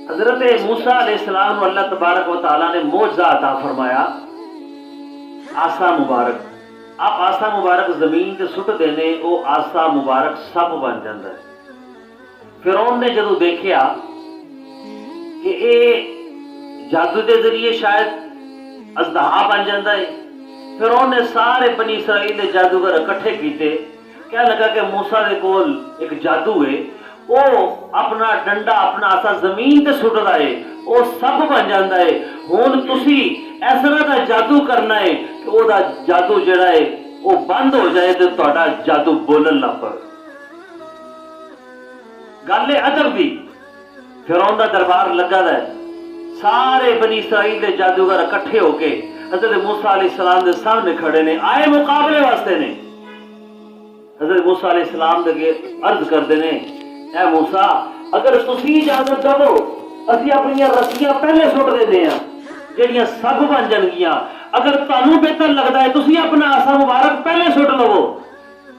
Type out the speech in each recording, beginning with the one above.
حضرت موسیٰ علیہ السلام اللہ تبارک و تعالیٰ نے معجزہ عطا فرمایا، آسا مبارک. آپ آسا مبارک زمین تے سٹ دینے، وہ آسا مبارک سب بن جاتا ہے. فرعون نے جدو دیکھیا کہ اے جادو دے ذریعے شاید اژدہا بن جاتا ہے، فرعون نے سارے بنی اسرائیل دے جادوگر اکٹھے کیتے. کہنے لگا کہ موسیٰ دے کول ایک جادو ہے، وہ اپنا ڈنڈا اپنا آسا زمین تے سٹدا ہے، وہ سب بن جاتا ہے. ہن تسی اس طرح دا جادو کرنا ہے کہ وہ دا جادو جڑا ہے وہ بند ہو جائے تے تہاڈا جادو بولن لگ پے. گل ہے ادب دی. فرعون دا دربار لگا ہے، سارے بنی اسرائیل دے جادوگر اکٹھے ہو کے حضرت موسیٰ علیہ السلام دے سامنے کھڑے نے، آئے مقابلے واسطے نے. حضرت موسیٰ علیہ السلام دے عرض کردے نے، اے موسیٰ اگر تسی اجازت دو اسی اپنی رسیاں پہلے سٹ دینے ہیں جہاں سب بن جان گیاں. اگر تانوں بہتر لگتا ہے تسی اپنا آسا مبارک پہلے سٹ لو.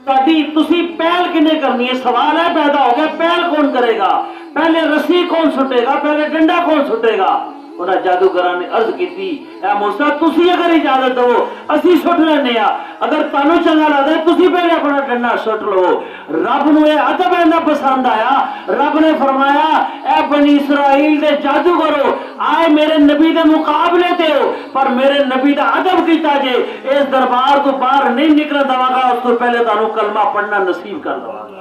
تسی پہل کنے کرنی ہے؟ سوال ہے پیدا ہو گیا، پہل کون کرے گا؟ پہلے رسی کون سٹے گا؟ پہلے ڈنڈا کون سٹے گا؟ انہیں جادوگران نے عرض کی، اے موسیٰ تسی اگر اجازت دو اسی سٹ لینے ہیں، اگر تانوں چنگا لگتا ہے تسی پہلے اپنا ڈنڈا سٹ لو. رب نو یہ ادب اینا پسند آیا، رب نے فرمایا اے بنی اسرائیل دے جادوگرو آئے میرے نبی دے مقابلے تے ہو، پر میرے نبی دا ادب کیتا جے اس دربار تو باہر نہیں نکل دوا گا، اس تو پہلے تانوں کلمہ پڑھنا نصیب کر دوا گا.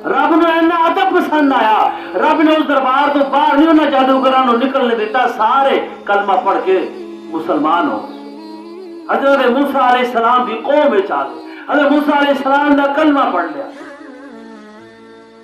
رب نے اینا ادب پسند آیا، رب نے اس دربار تو باہر نہیں انہیں جادوگرانوں نکلنے دیتا، سارے کلمہ پڑھ کے مسلمان ہو. حضرت موسیٰ علیہ السلام بھی قوم میں چاہتے، حضرت موسیٰ علیہ السلام نے کلمہ پڑھ لیا.